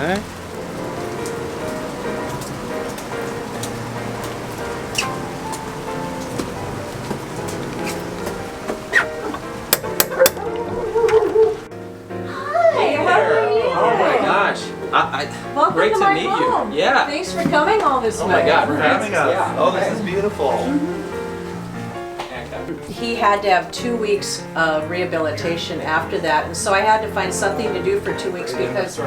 Okay. Welcome Great to to my meet home. you. Yeah. Thanks for coming all this way. Oh my God, for having us. Yeah. Oh, this is beautiful. He had to have 2 weeks of rehabilitation after that, and so I had to find something to do for 2 weeks because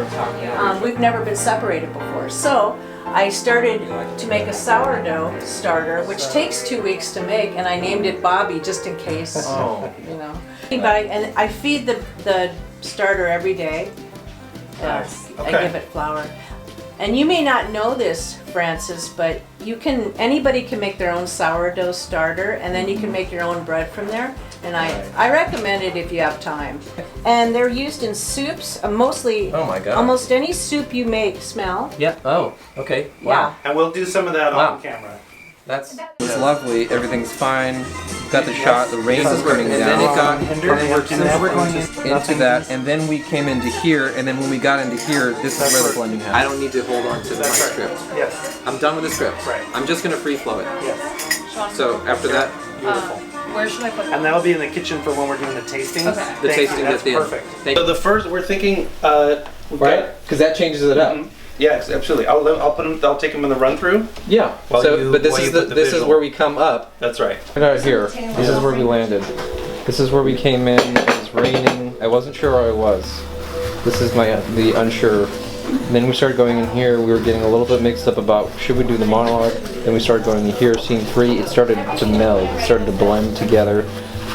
we've never been separated before. So I started to make a sourdough starter, which takes 2 weeks to make, and I named it Bobby just in case. Oh. You know. And I feed the starter every day. Nice. I give it flour. And you may not know this, Francis, but anybody can make their own sourdough starter, and then you can make your own bread from there. And I recommend it if you have time. And they're used in soups, mostly. Oh my God. Almost any soup you make. Smell? Yep. Oh, okay. Wow. Yeah. And we'll do some of that on camera. That's lovely. Everything's fine. Got the shot. The rain is coming down. And then it got we're going into that, and then we came into here, and then when we got into here, this is where the blending happens. I don't need to hold on to my script. Yes. I'm done with the script. Right. I'm just gonna free flow it. Yes. So after that, Beautiful. Where should I put And that'll be in the kitchen for when we're doing the tastings. Okay. the tasting That's at the end. perfect. Thank So the first, we're thinking, right? Because that changes it up. Yes, absolutely. I'll take them in the run through. Yeah. While you- but this while is you put the this is visual. where we come up. That's right. Right out here. This is where we landed. This is where we came in. It was raining. I wasn't sure where I was. This is the unsure. And then we started going in here. We were getting a little bit mixed up about should we do the monologue. Then we started going in here, scene 3. It started to meld. It started to blend together.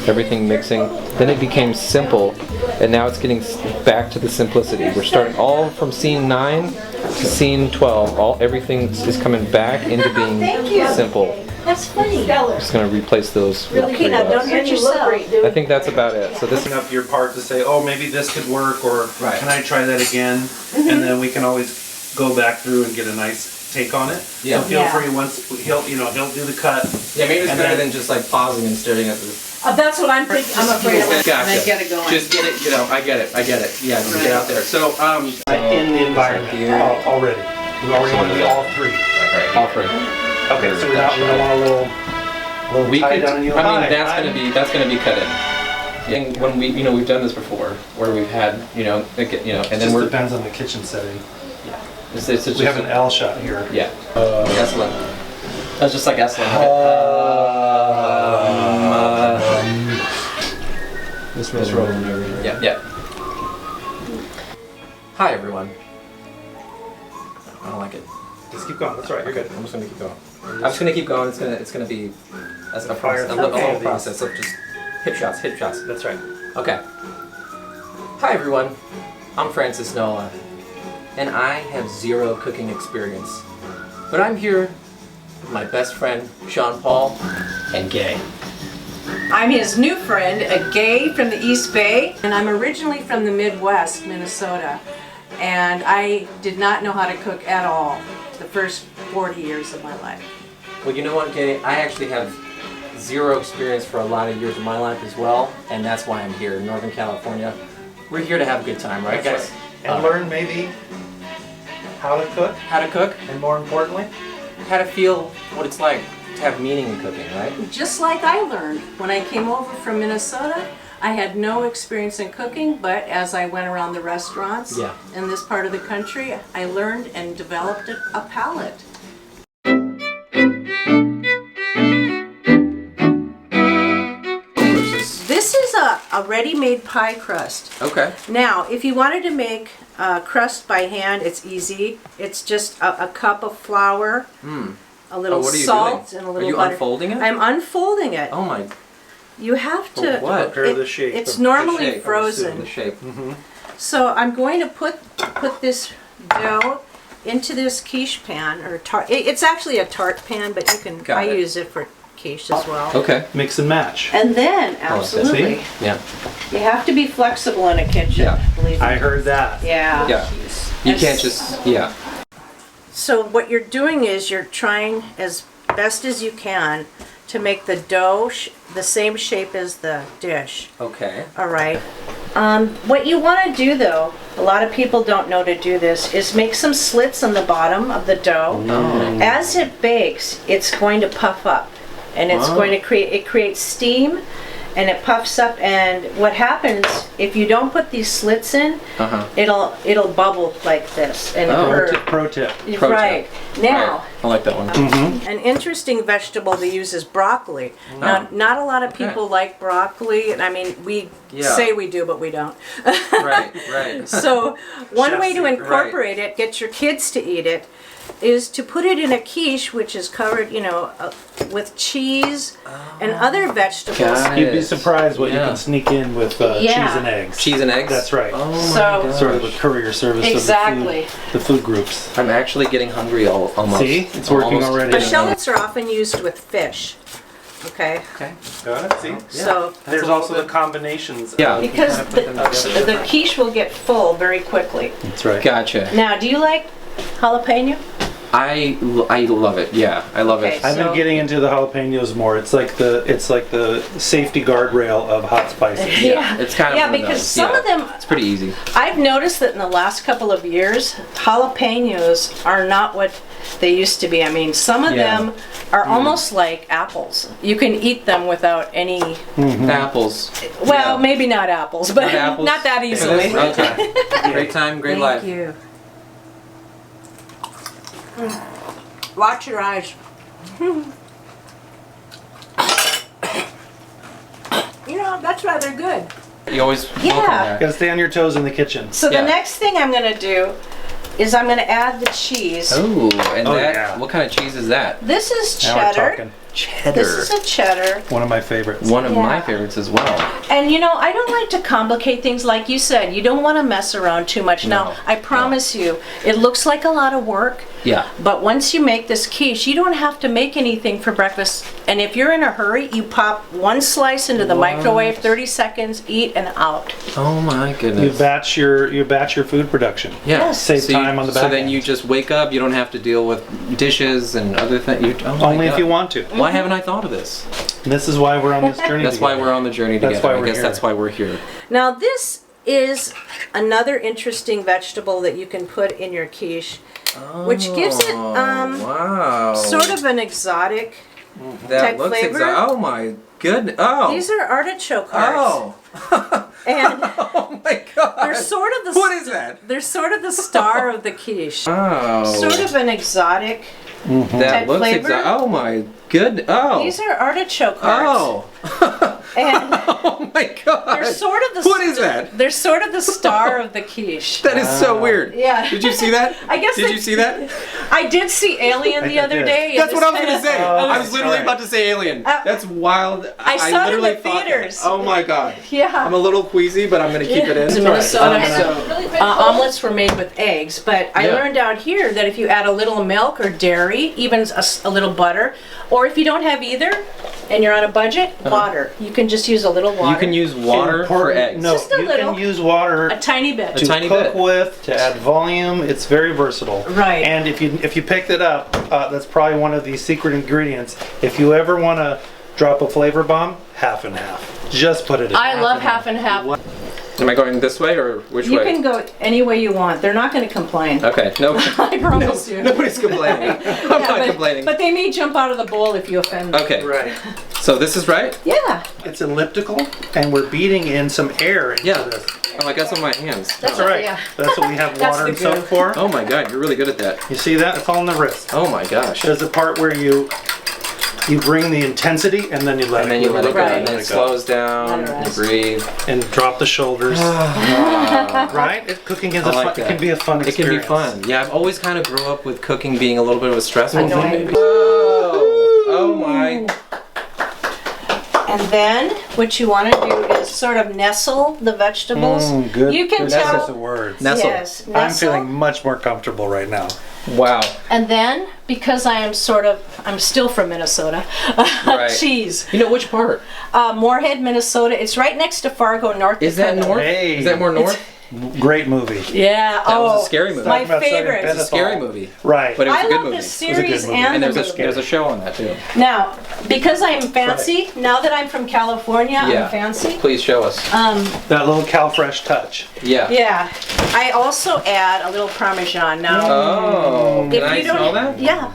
Everything mixing. Then it became simple, and now it's getting back to the simplicity. We're starting all from scene 9 to scene 12. Everything is coming back into being simple. That's funny. Just gonna replace those. With Okay, now don't hurt yourself. I think that's about it. So this. Up your part to say, oh, maybe this could work, or can I try that again? And then we can always go back through and get a nice take on it. Yeah. So feel free once he'll do the cut. Yeah, maybe it's And better then- than just like pausing and staring at the. That's what I'm thinking. I'm afraid I'm gonna get it going. Just get it. I get it. Yeah, just get out there. So In the environment already. We already want to be all 3. all three. Okay, so we don't want a little We tie could. down and you. I mean, that's gonna be cut in. And when we've done this before, where we've had, and then Just we're. depends on the kitchen setting. It's just, We have an L shot here. Yeah. Excellent. That's just like excellent. This roll. Yeah. Hi everyone. I don't like it. Just keep going. That's right. You're good. I'm just gonna keep going. I'm just gonna keep going. It's gonna be a process, a Okay. little process of just hip shots. That's right. Okay. Hi everyone. I'm François Nollan, and I have 0 cooking experience, but I'm here with my best friend Sean Paul and Gay. I'm his new friend, a Gay from the East Bay, and I'm originally from the Midwest, Minnesota, and I did not know how to cook at all the first 40 years of my life. Well, you know what, Gay? I actually have 0 experience for a lot of years of my life as well, and that's why I'm here in Northern California. We're here to have a good time, right, guys? And learn maybe how to cook, How to cook, and more importantly, how to feel what it's like to have meaning in cooking, right? Just like I learned when I came over from Minnesota, I had no experience in cooking, but as I went around the restaurants in this part of the country, I learned and developed a palate. This is a ready-made pie crust. Okay. Now, if you wanted to make crust by hand, it's easy. It's just a cup of flour, a little what are you salt, doing? and a little Are you butter. unfolding it? I'm unfolding it. Oh my. You have to. what? Prepare the shape It's of- normally The shape. frozen. The shape. So I'm going to put this dough into this quiche pan or tart. It's actually a tart pan, but you can. Got I it. use it for quiche as well. Okay. mix and match. And then, absolutely, Yeah. you have to be flexible in a kitchen. Yeah. Believe me. I heard that. Yeah. Yeah. You can't just. Yeah. So what you're doing is you're trying as best as you can to make the dough the same shape as the dish. Okay. All right. What you want to do though a lot of people don't know to do this, is make some slits on the bottom of the dough. As it bakes, it's going to puff up, and it's going to creates steam, and it puffs up. And what happens if you don't put these slits in, it'll bubble like this. And Pro tip. Right. Now, Right. I like that one. an interesting vegetable to use is broccoli. Now, not a lot of people like broccoli, and I mean, we say we do, but we don't. Right. So, one way to secret. incorporate it, get your kids to eat it, is to put it in a quiche, which is covered, with cheese and other vegetables. Got it. You'd be surprised what you can sneak in with cheese and eggs. Cheese and eggs? That's right. Oh my So- gosh. Sort of a courier service Exactly. of the food groups. I'm actually getting hungry almost. See? It's working Almost. already. The shallots are often used with fish. Okay? Okay. Got it? See? So, There's also the combinations. Yeah. because Kind of put them together. the quiche will get full very quickly. That's right. Gotcha. Now, do you like jalapeno? I love it. Yeah, I love it. Okay. I've been So- getting into the jalapenos more. It's like the safety guardrail of hot spices. Yeah. It's kind of Yeah, one of because those. some of them, It's pretty easy. I've noticed that in the last couple of years, jalapenos are not what they used to be. I mean, some of them are almost like apples. You can eat them without any, Apples. well, Yeah. maybe not apples, but Not apples? not that easily. Okay. Great time, great life. Thank you. Watch your eyes. That's rather good. You always Yeah. welcome that. Gotta stay on your toes in the kitchen. So Yeah. the next thing I'm gonna do is I'm gonna add the cheese. Ooh, and Oh, that. yeah. What kind of cheese is that? This is Now we're cheddar. talking. Cheddar. This is a cheddar. One of my favorites. One of my Yeah. favorites as well. And I don't like to complicate things. Like you said, you don't want to mess around too much. No, Now, I promise you, it looks like a lot of work, Yeah. but once you make this quiche, you don't have to make anything for breakfast. And if you're in a hurry, you pop one slice into the microwave, 30 seconds, eat, and out. Oh my You goodness. batch your food production. Yeah. Yes. Save So you- time on the back So then end. you just wake up. You don't have to deal with dishes and other things. Only if you want to. Why haven't I thought of this? And this is why we're on this journey. That's why together. we're on the journey That's together. why I we're guess here. that's why we're here. Now, this is another interesting vegetable that you can put in your quiche, which gives it wow. sort of an exotic that type looks flavor. Oh my goodness. Oh. These are artichoke hearts. Oh. And Oh my god. they're sort of the What is that? They're sort of the star of the quiche. Oh. Sort of an exotic that type looks flavor. Oh my goodness. Oh. These are artichoke hearts. Oh. And Oh my god. they're sort of the What is that? They're sort of the star of the quiche. That is so weird. Yeah. Did you see that? I guess Did I- you see that? I did see Alien the I other did. day. and That's what I was this gonna kinda- say. Oh, I was literally sorry. about to say Alien. That's wild. I saw it in literally the thought that. theaters. Oh my god. Yeah. I'm a little queasy, but I'm gonna keep it in. In Minnesota, So- omelets were made with eggs, but I Yeah. learned out here that if you add a little milk or dairy, even a little butter, or if you don't have either and you're on a budget, water. You can just use a little water. You can use water for eggs. No, Just a you little. can use water a tiny bit. to tiny cook bit. with, to add volume. It's very versatile. Right. And if you picked it up, that's probably one of the secret ingredients. If you ever want to drop a flavor bomb, half and half. Just put it in. I love half and half. Am I going this way or which You way? can go any way you want. They're not going to complain. Okay. No. I promise you. Nobody's complaining. I'm Yeah, not complaining. But they may jump out of the bowl if you offend them. Okay. Right. So this is right? Yeah. It's elliptical, and we're beating in some air into Yeah. this. Oh, I got some on my hands. That's All right. Yeah. That's what we have That's water the and soap glue. for. Oh my god, you're really good at that. You see that? It's all in the wrist. Oh my gosh. There's the part where you bring the intensity and then you let And it then you let it go, Right. and then it slows down, Let it you rest. breathe. and drop the shoulders. Right? Cooking is I a fun, like it that. can be a fun It can experience. be fun. Yeah, I've always kind of grew up with cooking being a little bit of a stressful Annoying. thing. Oh, oh my. And then what you want to do is sort of nestle the vegetables. Good. You can good choice tell. of words. Nestle. Yes, I'm nestle. feeling much more comfortable right now. Wow. And then, because I'm still from Minnesota, Right. cheese. You know which part? Moorhead, Minnesota. It's right next to Fargo, North Is that Dakota. north? Hey. Is that more north? Great movie. Yeah. That was a scary movie. My Talking about Southern favorite. It's a scary movie. Right. But it was I a good love movie. the series movie. and, And the there's movie. a show on that too. Now, because I am fancy, now that I'm from California, Yeah. I'm fancy. Please show us. That little CalFresh touch. Yeah. Yeah. I also add a little Parmesan. Now, Oh, can I smell that? Yeah.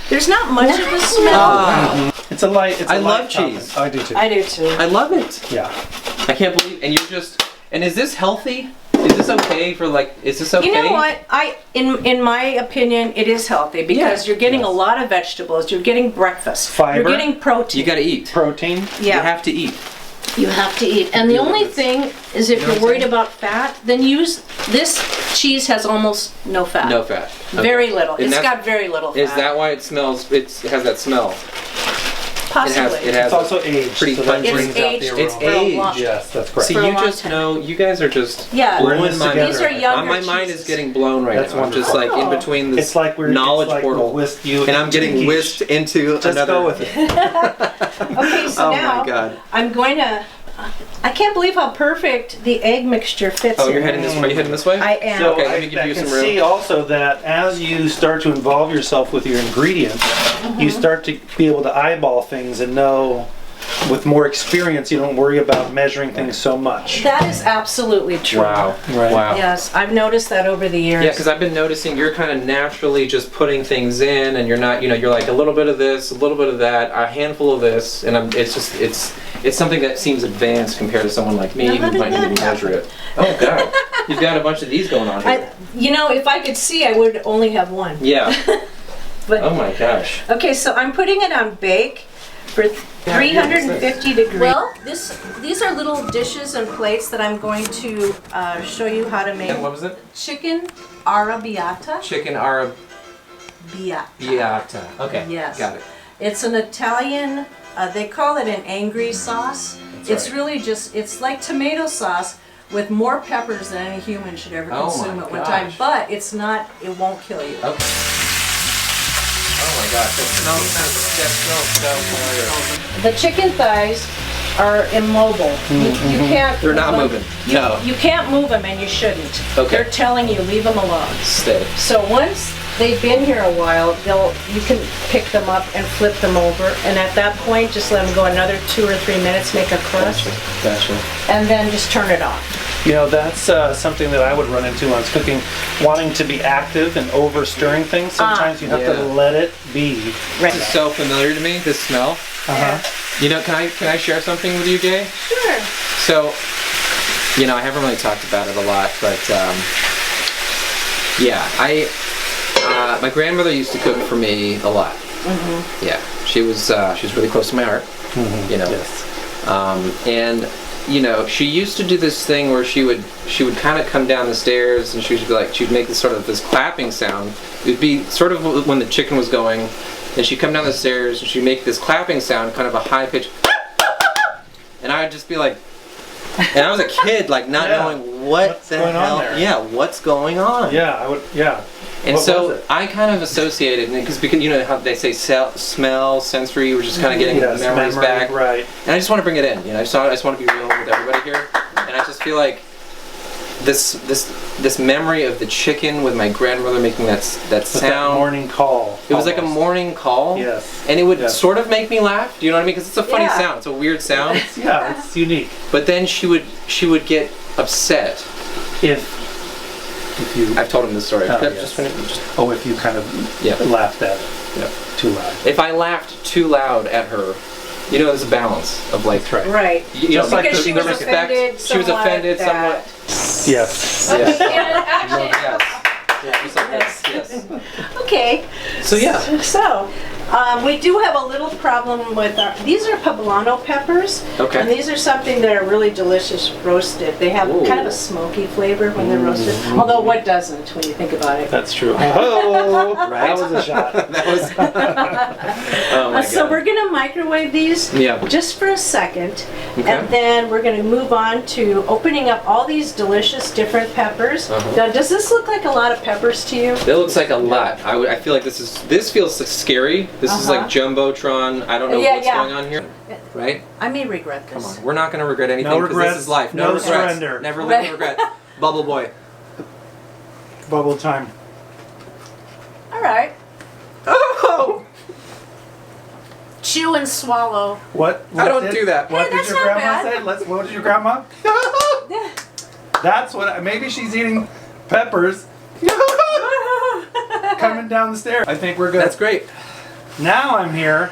There's not much of a smell. It's a light. It's a I light love topping. cheese. I do too. I do too. I love it. Yeah. I can't believe, and you're just, and is this healthy? Is this okay for like, is this okay? You know what? In my opinion, it is healthy because you're getting a lot of vegetables. You're getting breakfast. Fiber. You're getting protein. You gotta eat. Protein. Yeah. You have to eat. You have to eat. And the only thing is if you're worried about fat, then use this cheese has almost no fat. No fat. Okay. Very little. And It's that's- got very little fat. Is that why it smells, it has that smell? Possibly. It has It's also aged. pretty so that pungent. brings It's out aged the aroma. It's for a long- aged. Yes, that's correct. See, For a you long just time. know, you guys are just Yeah. We're in blowing this my together. These are younger My mind is cheeses. getting blown right That's now. I'm just wonderful. like in between this It's like we're knowledge it's like portal, we'll whisk you and I'm into getting quiche. whisked into Just another. go with it. Okay, so Oh now my God. I'm going to. I can't believe how perfect the egg mixture fits. Oh, in you're heading this way. Are you heading this way? I am. So Okay, let I, me give I you can some room. see also that as you start to involve yourself with your ingredients, Mm-hmm. you start to be able to eyeball things and know. With more experience, you don't worry about measuring things so much. That is absolutely true. Wow. Right. Wow. Yes, I've noticed that over the years. Yeah, because I've been noticing you're kind of naturally just putting things in, and you're not, you're like a little bit of this, a little bit of that, a handful of this, and it's something that seems advanced compared to someone like me Now, who how did might need to that measure it. Oh God, you've got a bunch of these going on here. If I could see, I would only have one. Yeah. But Oh my gosh. okay, so I'm putting it on bake for 350 degrees. Well, these are little dishes and plates that I'm going to show you how to make. And what was it? Chicken Arrabiata. Chicken Arrabiata. Okay. Yes. Got it. It's an Italian, they call it an angry sauce. It's right. really just, it's like tomato sauce with more peppers than any human should ever Oh consume my at one time. gosh. But it's not, it won't kill you. Okay. Oh my gosh, that smells so familiar. The chicken thighs are immobile. You can't. They're not move them. moving. No. You can't move them, and you shouldn't. Okay. They're telling you leave them alone. Stay. So once they've been here a while, you can pick them up and flip them over, and at that point, just let them go another 2 or 3 minutes, make a crust, Gotcha. and then just turn it off. You know, that's something that I would run into when I was cooking, wanting to be active and over stirring things. Sometimes you have Yeah. to let it be. This is so familiar to me, this smell. You know, can I share something with you, Gay? Sure. So, I haven't really talked about it a lot, but my grandmother used to cook for me a lot. Mm-hmm. Yeah, she was really close to my heart. Mm-hmm. Yes. And she used to do this thing where she would kind of come down the stairs and she'd make this clapping sound. It would be sort of when the chicken was going, and she'd come down the stairs and she'd make this clapping sound, kind of a high pitch, and I would just be like, and I was a kid, like not knowing what's going on there. Yeah, what's going on? Yeah, I would. Yeah. And What so was it? I kind of associated, because you know how they say smell, sensory, we're just kind of getting Yes, memories memory, back. right. And I just want to bring it in. I just want to be real with everybody here. And I just feel like this memory of the chicken with my grandmother making that With sound. that morning call. It was like a almost. morning call. Yes. And it would Yes. sort of make me laugh. Do you know what I mean? Because it's a funny Yeah. sound. It's a weird sound. Yeah, it's unique. But then she would get upset. If you I've told him this story. Oh, Just yes. if you kind of Yeah. laughed at it Yeah. too loud. If I laughed too loud at her, there's a balance of like. That's right. Right. Just like Because the- she the was respect. offended She was somewhat offended that- somewhat. Yes. Okay, Yes. and actually, Yes. Yeah, just like this. Yes. okay. So yeah. So, we do have a little problem with these are poblano peppers. Okay. And these are something that are really delicious roasted. They have Ooh. kind of a smoky flavor when they're roasted. Although what doesn't when you think about it. That's true. Oh, Right? that was a shot. That was. Oh my So God. we're going to microwave these Yeah. just for a second. Okay. And then we're going to move on to opening up all these delicious different peppers. Uh-huh. Now, does this look like a lot of peppers to you? It looks like a lot. I feel like this feels scary. This is like jumbotron. I don't know Yeah, what's yeah. going on here. Right? I may regret Come this. on. We're not going to regret anything No because regrets, this is life. no regrets. surrender. Never live with regret. Bubble boy. Bubble time. All right. Oh! Chew and swallow. What? I don't do that. What Hey, did that's your not grandma bad. say? What did your grandma? Yeah. That's what. Maybe she's eating peppers coming down the stairs. I think we're good. That's great. Now I'm here.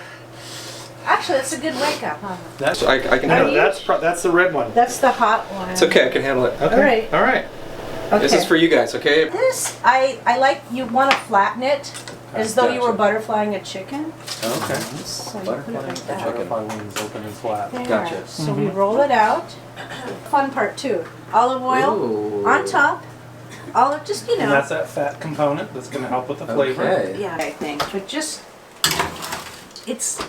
Actually, that's a good wake up, huh? That's I can no, handle it. that's the red one. That's the hot one. It's okay, I can handle it. Okay. All right. All right. Okay. This is for you guys, okay? This, I like, you want to flatten it as though you were Gotcha. butterflying a chicken. Okay. So you put it like that. chicken. Butterfly wings open and flat. There. Gotcha. So we roll it out. Fun part too. Olive oil Ooh. on top. Olive, just, you And know. that's that fat component that's going to help with the flavor. Okay. Yeah, I think. But just, it's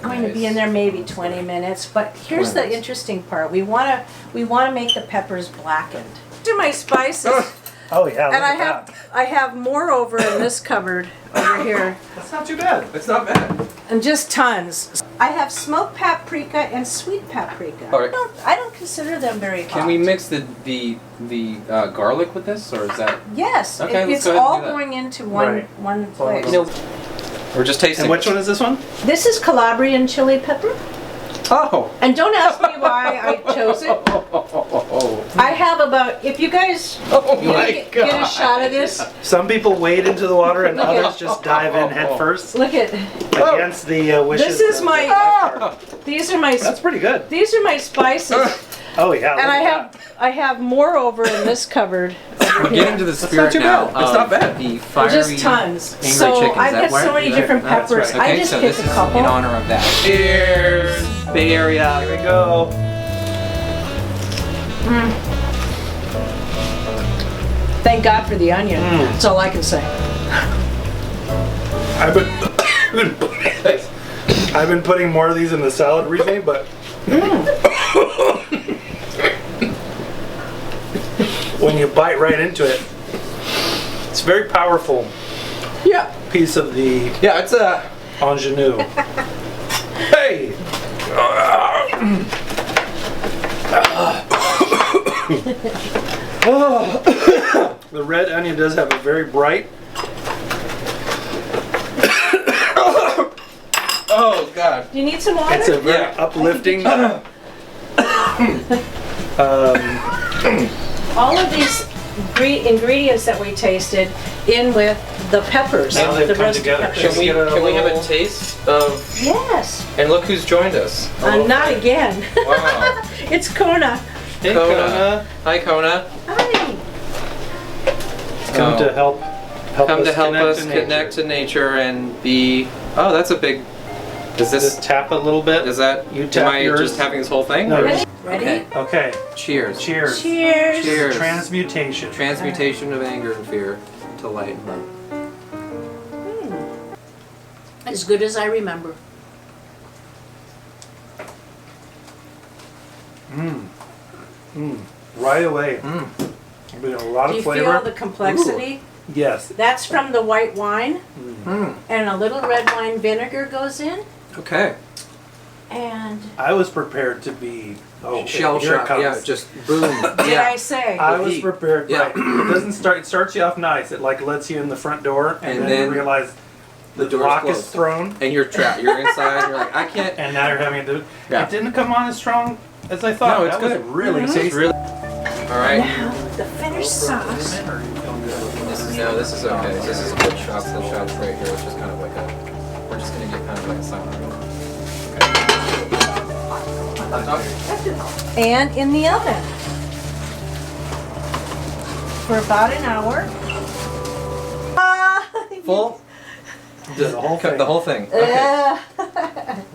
going to be in there maybe 20 minutes. But here's the interesting part. We want to make the peppers blackened. Do my spices. Oh yeah. Look And at I have more over in this cupboard over here. That's not too bad. It's not bad. And just tons. I have smoked paprika and sweet paprika. All right. I don't consider them very hot. Can we mix the garlic with this, or is that? Yes, Okay, let's it's go ahead and all do that. going into Right. one of place. those. We're just tasting. And which one is this one? This is Calabrian chili pepper. Oh. And don't ask me why I chose it. I have about, if you guys Oh you wanna my get god. a shot of this, Some people wade into the water and others just dive in head first look at, against the wishes. this is of my, the lifeguard. these are my, That's pretty good. these are my spices. Oh yeah. And I have more over in this cupboard. We're getting to the spirit too now. bad. It's not bad. The fiery, Just tons. angry So chickens. I've That got so where- many different That's peppers. right. I Okay, just so picked this a is couple. in honor of that. Cheers, Bay Area. Here we go. Thank God for the onion. That's all I can say. I've been putting more of these in the salad recently, but when you bite right into it, it's a very powerful Yeah. piece of the Yeah, it's a. ingenue. Hey! The red onion does have a very bright. Oh God. Do you need some water? It's a very Yeah. uplifting. All of these ingredients that we tasted in with the peppers. Now they've the come roasted together. peppers. Can we have a taste of? Yes. And look who's joined us. Not again. Wow. It's Kona. Hey, Kona. Kona. Hi, Kona. Hi. Come to help Come to help us nature. connect to nature and be. Oh, that's a big. Does Just this? tap a little bit. Is that? You tap Am I yours. just having this whole thing? No, or- yours. Ready? Okay. Okay. Cheers. Cheers. Cheers. Cheers. Transmutation. Transmutation of anger and fear to light and love. As good as I remember. Right away. Mm. With a lot Do of you flavor. feel the complexity? Yes. That's from the white wine, Mm. and a little red wine vinegar goes in, Okay. and I was prepared to be Shell here it shock. comes. Yeah. Just boom. did yeah. I say? I was heat. prepared. Yeah. Right. It doesn't start. It starts you off nice. It like lets you in the front door, and, And then then you realize the the door's lock is closed. thrown, And you're trapped. You're inside. You're like, I can't. and now you're having to. Yeah. It didn't come on as strong as I thought. No, it's that was good. really This tasty. is really. All right. Now, the finished sauce. This is okay. This is good shots. The shots right here. It's just kind of like a. We're just gonna get kind of like a silent meal. Okay. And in the oven for about an hour. Full. The whole thing. The whole thing. Okay.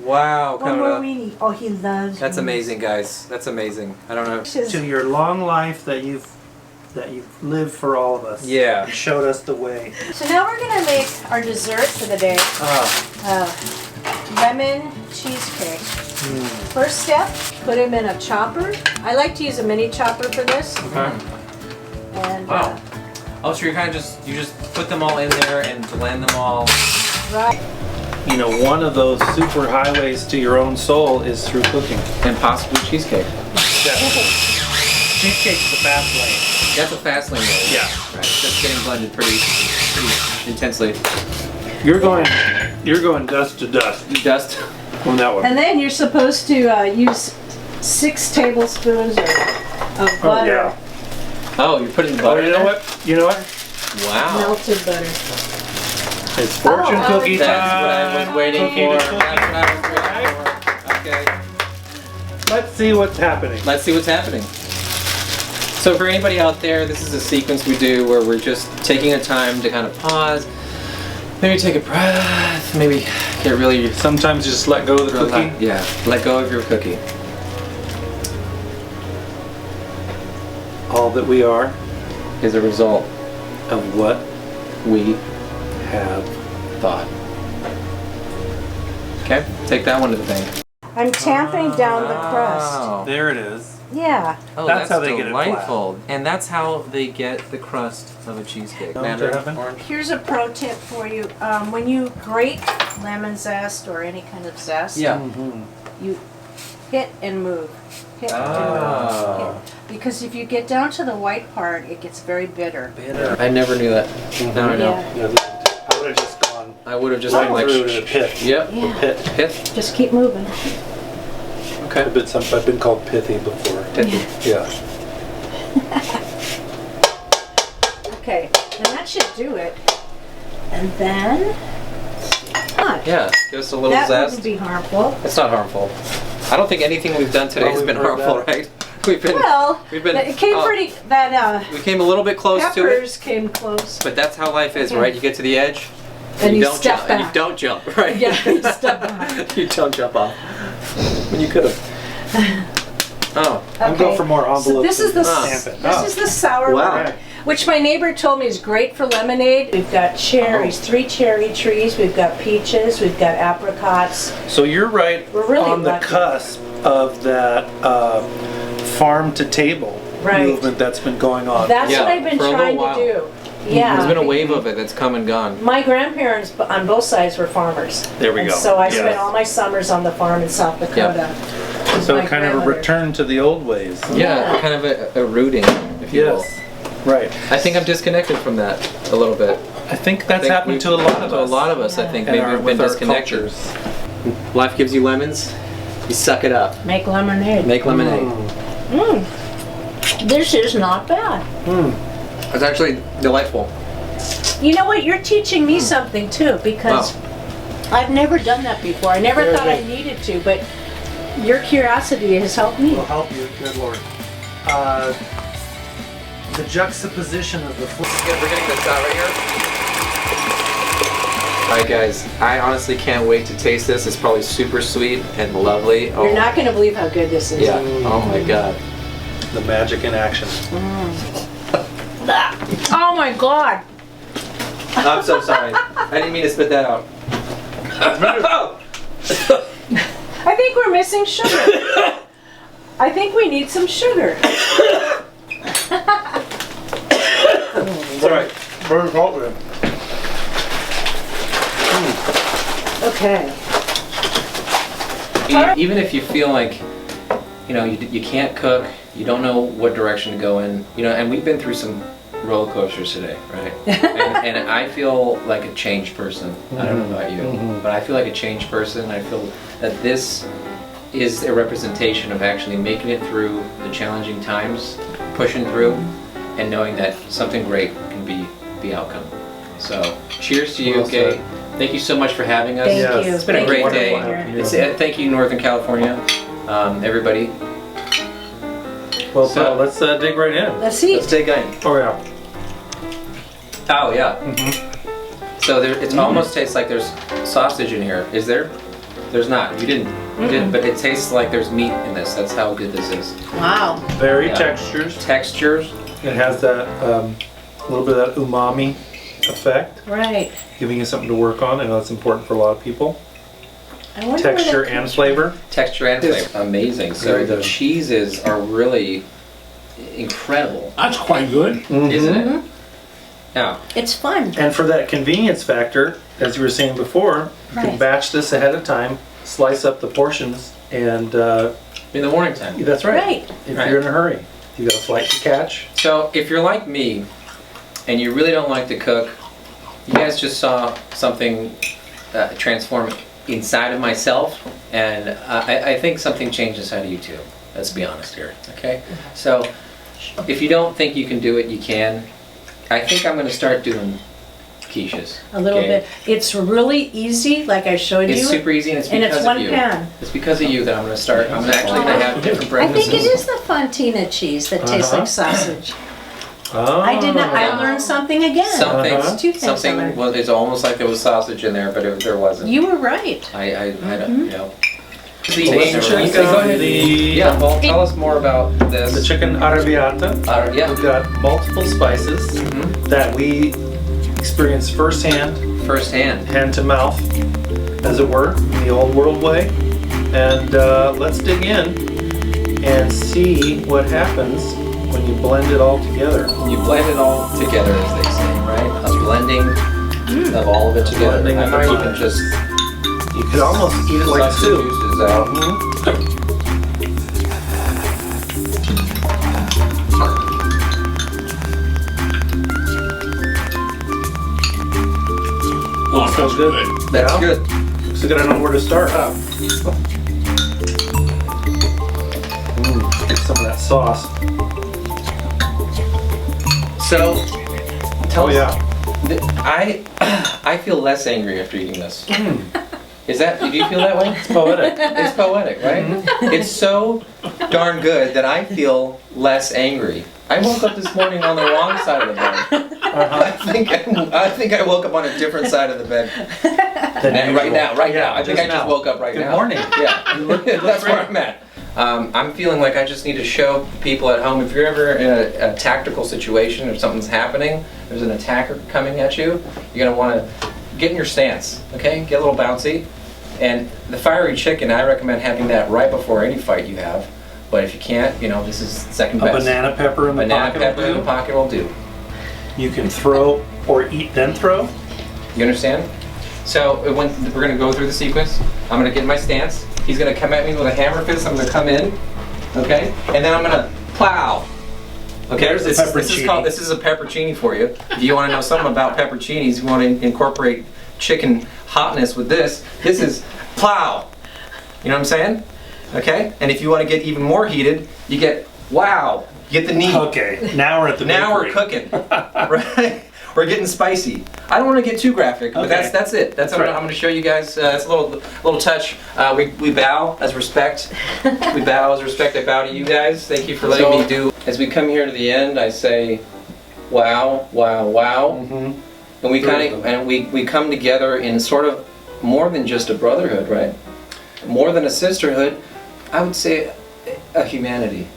Wow, One more Kona. weenie. Oh, he loves That's weenies. amazing, guys. That's amazing. I don't know. To your long life that you've lived for all of us. Yeah. You showed us the way. So now we're gonna make our dessert for the day. Lemon cheesecake. First step, put them in a chopper. I like to use a mini chopper for this. Okay. And Wow. Oh, so you're kind of just put them all in there and blend them all. right. You know, one of those super highways to your own soul is through cooking. And possibly cheesecake. cheesecake's the fast lane. That's a fast lane roll. Yeah. Right. That's getting blended pretty intensely. You're going dust to dust Dust. on that one. And then you're supposed to use 6 tablespoons of butter. Oh yeah. Oh, you're putting the Oh, butter you in know there? what? You know what? Wow. Melted butter. It's fortune Oh, cookie That's time. what I was waiting Cookie for. to That's cookie. what I was waiting for. Okay. Let's see what's happening. Let's see what's happening. So for anybody out there, this is a sequence we do where we're just taking a time to kind of pause, maybe take a breath, maybe get really Sometimes you just let go of the cookie. Yeah, let go of your cookie. All that we are Is a result of what we have. thought. Okay, take that one to the bank. I'm tamping down the crust. There it is. Yeah. Oh, That's how they get it delightful. And that's how they get the crust of a cheesecake. Mandarin, orange. Here's a pro tip for you. When you grate lemon zest or any kind of zest, Yeah. you hit and move. Hit and Ah. move. Hit. Because if you get down to the white part, it gets very bitter. I never knew that. Now I know. Yeah. Yeah, I would have just gone I would have just right been like, through to the pit. yep, Yeah. Pit. pith. Just keep moving. Okay. I've been called pithy before. Pithy. Yeah. Okay, and that should do it. And then, Yeah, give us a little that zest. wouldn't be harmful. It's not harmful. I don't think anything we've done today Well, has we've been heard harmful, that. right? We've been Well, we've been it came pretty. we came a little bit close to it, Peppers came close. but that's how life is, right? You get to the edge And you don't step jump, and you back. don't jump, right? Yeah, you step back. You don't jump off. When you could have. Oh, I'm going for more envelopes. So this is the stamp it. this is the sour Wow. one, which my neighbor told me is great for lemonade. We've got cherries, 3 cherry trees. We've got peaches. We've got apricots. So you're right We're really on the lucky. cusp of that farm to table Right. movement that's been going on. That's Yeah, what I've been for a little trying to while. do. Yeah. there's been a wave of it that's come and gone. My grandparents on both sides were farmers. There we And go. so I Yes. spent all my summers on the farm in South Dakota. with So my kind of a grandmother. return to the old ways. Yeah, kind of a rooting, if you will. Yes. Right. I think I'm disconnected from that a little bit. I think that's I think happened to a lot of us. To a lot of us, I think And maybe we've been with our disconnected. cultures. Life gives you lemons, you suck it up. Make lemonade. Make lemonade. This is not bad. It's actually delightful. You know what? You're teaching me something too, because I've never done that before. I never Very thought I good. needed to, but your curiosity has helped me. Will help you. Good Lord. The juxtaposition of the food. We're getting this out right here. Alright guys, I honestly can't wait to taste this. It's probably super sweet and lovely. Oh, You're not going to believe how good this is. yeah. Oh my god. The magic in action. Oh my God. I'm so sorry. I didn't mean to spit that out. I think we're missing sugar. I think we need some sugar. It's alright. Very salty. Okay. Even if you feel like, you know, you can't cook, you don't know what direction to go in, you know, and we've been through some roller coasters today, right? and I feel like a changed person. I don't know about you, but I feel like a changed person. I feel that this is a representation of actually making it through the challenging times, pushing through, and knowing that something great can be the outcome. So, cheers to you, Well Kay. said. Thank you so much for having us. Thank Yes. you. It's been a Thank great you for day. being here. It's, thank you, Northern California, everybody. Well, So- Paul, let's dig right in. Let's eat. Let's dig in. Oh yeah. Oh yeah. So there, it almost tastes like there's sausage in here. Is there? There's not. You didn't. You didn't. But it tastes like there's meat in this. That's how good this is. Wow. Very Yeah. textures. Textures. It has that little bit of that umami effect, Right. giving you something to work on. I know that's important for a lot of people. I wonder Texture where that and comes flavor. Texture and Yes. flavor. Amazing. So Very the good. cheeses are really incredible, That's quite good. isn't it? Yeah. from. It's fun. And for that convenience factor, as you were saying before, you can Right. batch this ahead of time, slice up the portions, and In the morning time. that's right. Right. If Right. you're in a hurry. You got a flight to catch? So if you're like me and you really don't like to cook, you guys just saw something transform inside of myself, and I think something changed inside of you too. Let's be honest here, okay? So if you don't think you can do it, you can. I think I'm going to start doing quiches. A little okay? bit. It's really easy, like I showed you. It's super easy, and it's And because it's one of you. pan. It's because of you that I'm going to start. I'm actually going to have different I breakfasts. think it is the Fontina cheese that tastes like sausage. Oh. I did not. I learned something again. Something, Two things I something. learned. Well, it's almost like there was sausage in there, but there wasn't. You were right. I don't, you know. let's check Go out ahead. the- Yeah, well, tell us more about this. The chicken arrabiata. Yeah. We've got multiple spices that we experienced firsthand, Firsthand. hand to mouth, as it were, in the old world way. And let's dig in and see what happens when you blend it all together. You blend it all together, as they say, right? A blending of all of it together. Blending I of might the even just You could almost eat it like suck the soup. juices out. Oh, so good. That's Yeah. good. So gotta know where to start. Get some of that sauce. So, tell Oh us. yeah. I feel less angry after eating this. Is that? Do you feel that way? It's poetic. It's poetic, right? It's so darn good that I feel less angry. I woke up this morning on the wrong side of the bed. I think I woke up on a different side of the bed. Right now. I think I just woke up right Good now. morning. Yeah, that's where I'm at. I'm feeling like I just need to show people at home, if you're ever in a tactical situation, if something's happening, there's an attacker coming at you, you're gonna wanna get in your stance, okay? Get a little bouncy. And the fiery chicken, I recommend having that right before any fight you have. But if you can't, you know, this is second A best. banana pepper in the Banana pocket pepper will in do. the pocket will do. You can throw or eat then throw. You understand? So when we're gonna go through the sequence, I'm gonna get in my stance. He's gonna come at me with a hammer fist. I'm gonna come in, okay, and then I'm gonna plow. Okay, There's the this is a peppercini for you. If you want to know something about pepperoncinis, you want to incorporate chicken hotness with this. This is plow. You know what I'm saying? Okay, and if you want to get even more heated, you get wow. You get the knee. Okay, now we're at the Now bakery. we're cooking, right? We're getting spicy. I don't want to get too graphic, but Okay. that's it. I'm going to show you guys. That's a little touch. We bow as respect. We bow as respect. I bow to you guys. Thank you for letting me do. As we come here to the end, I say, wow, wow, wow, and we we come together in sort of more than just a brotherhood, right? More than a sisterhood. I would say a humanity.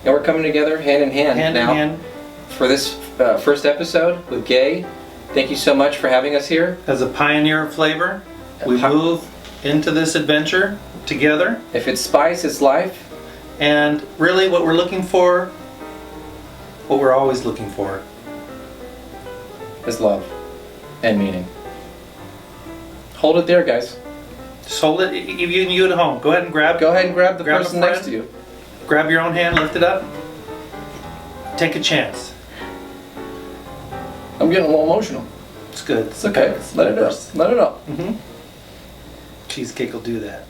And we're coming together hand in hand now. Hand in hand. For this first episode with Gay. Thank you so much for having us here. As a pioneer of flavor, we move into this adventure together. If it's spice, it's life. And really what we're looking for, what we're always looking for. Is love and meaning. Hold it there, guys. Just hold it, even you at home. Go ahead and grab the grab a person next friend. to you. Grab your own hand, lift it up. Take a chance. I'm getting a little emotional. It's good. It's okay. Let it out. Let it out. Cheesecake will do that.